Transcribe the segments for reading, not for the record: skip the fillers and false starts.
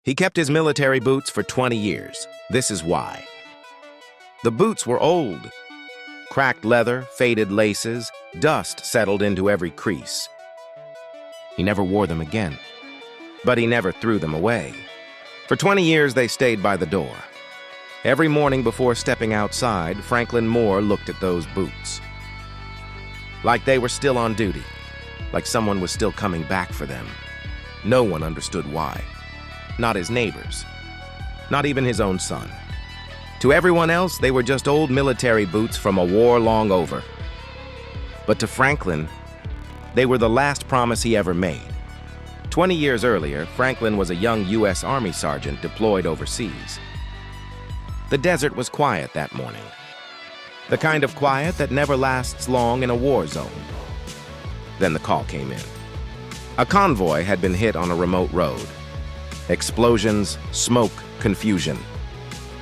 He kept his military boots for 20 years. This is why. The boots were old. Cracked leather, faded laces, dust settled into every crease. He never wore them again, but he never threw them away. For 20 years, they stayed by the door. Every morning before stepping outside, Franklin Moore looked at those boots. Like they were still on duty, like someone was still coming back for them. No one understood why. Not his neighbors, not even his own son. To everyone else, they were just old military boots from a war long over. But to Franklin, they were the last promise he ever made. 20 years earlier, Franklin was a young U.S. Army sergeant deployed overseas. The desert was quiet that morning. The kind of quiet that never lasts long in a war zone. Then the call came in. A convoy had been hit on a remote road. Explosions, smoke, confusion.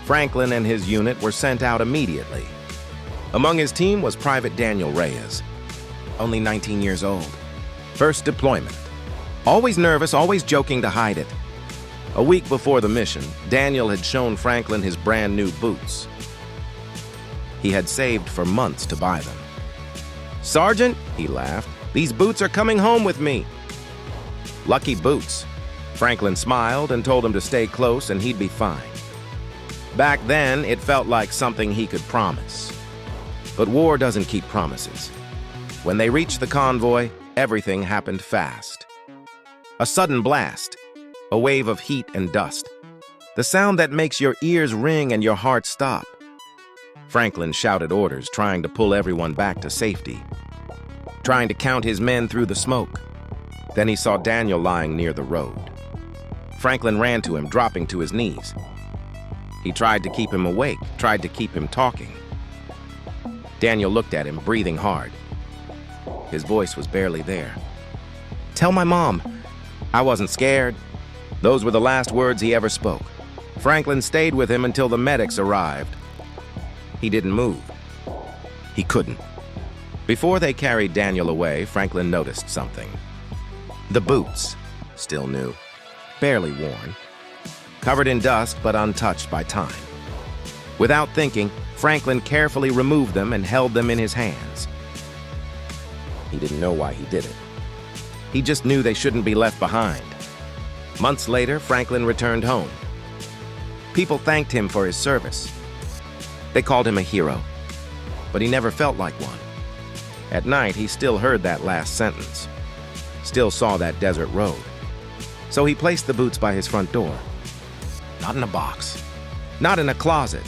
Franklin and his unit were sent out immediately. Among his team was Private Daniel Reyes, only 19 years old. First deployment. Always nervous, always joking to hide it. A week before the mission, Daniel had shown Franklin his brand new boots. He had saved for months to buy them. "Sergeant," he laughed, "these boots are coming home with me." Lucky boots. Franklin smiled and told him to stay close and he'd be fine. Back then, it felt like something he could promise. But war doesn't keep promises. When they reached the convoy, everything happened fast. A sudden blast, a wave of heat and dust. The sound that makes your ears ring and your heart stop. Franklin shouted orders, trying to pull everyone back to safety, trying to count his men through the smoke. Then he saw Daniel lying near the road. Franklin ran to him, dropping to his knees. He tried to keep him awake, tried to keep him talking. Daniel looked at him, breathing hard. His voice was barely there. "Tell my mom. I wasn't scared." Those were the last words he ever spoke. Franklin stayed with him until the medics arrived. He didn't move. He couldn't. Before they carried Daniel away, Franklin noticed something. The boots, still new, barely worn, covered in dust but untouched by time. Without thinking, Franklin carefully removed them and held them in his hands. He didn't know why he did it. He just knew they shouldn't be left behind. Months later, Franklin returned home. People thanked him for his service. They called him a hero, but he never felt like one. At night, he still heard that last sentence, still saw that desert road. So he placed the boots by his front door. Not in a box, not in a closet.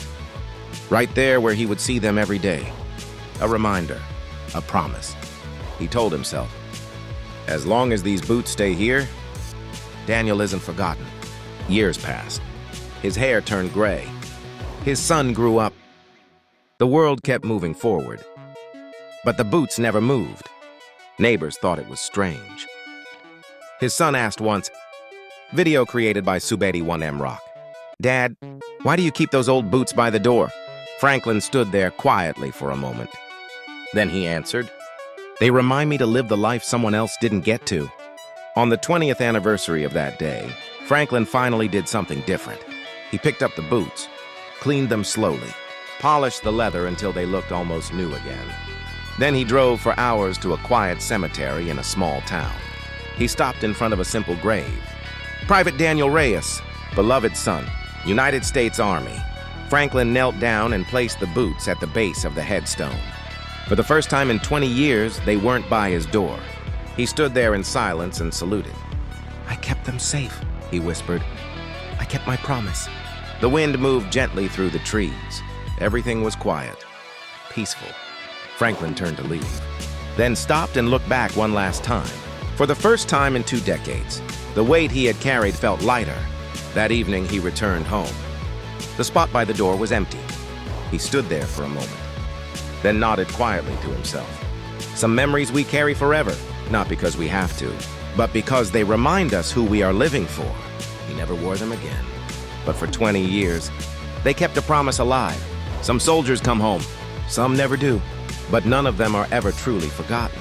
Right there where he would see them every day. A reminder, a promise. He told himself, as long as these boots stay here, Daniel isn't forgotten. Years passed. His hair turned gray. His son grew up. The world kept moving forward. But the boots never moved. Neighbors thought it was strange. His son asked once, video created by Subedi1M Rock, "Dad, why do you keep those old boots by the door?" Franklin stood there quietly for a moment. Then he answered, "They remind me to live the life someone else didn't get to." On the 20th anniversary of that day, Franklin finally did something different. He picked up the boots, cleaned them slowly, polished the leather until they looked almost new again. Then he drove for hours to a quiet cemetery in a small town. He stopped in front of a simple grave. Private Daniel Reyes, beloved son, United States Army. Franklin knelt down and placed the boots at the base of the headstone. For the first time in 20 years, they weren't by his door. He stood there in silence and saluted. "I kept them safe," he whispered. "I kept my promise." The wind moved gently through the trees. Everything was quiet, peaceful. Franklin turned to leave, then stopped and looked back one last time. For the first time in 2 decades, the weight he had carried felt lighter. That evening, he returned home. The spot by the door was empty. He stood there for a moment, then nodded quietly to himself. Some memories we carry forever, not because we have to, but because they remind us who we are living for. He never wore them again. But for 20 years, they kept a promise alive. Some soldiers come home, some never do, but none of them are ever truly forgotten.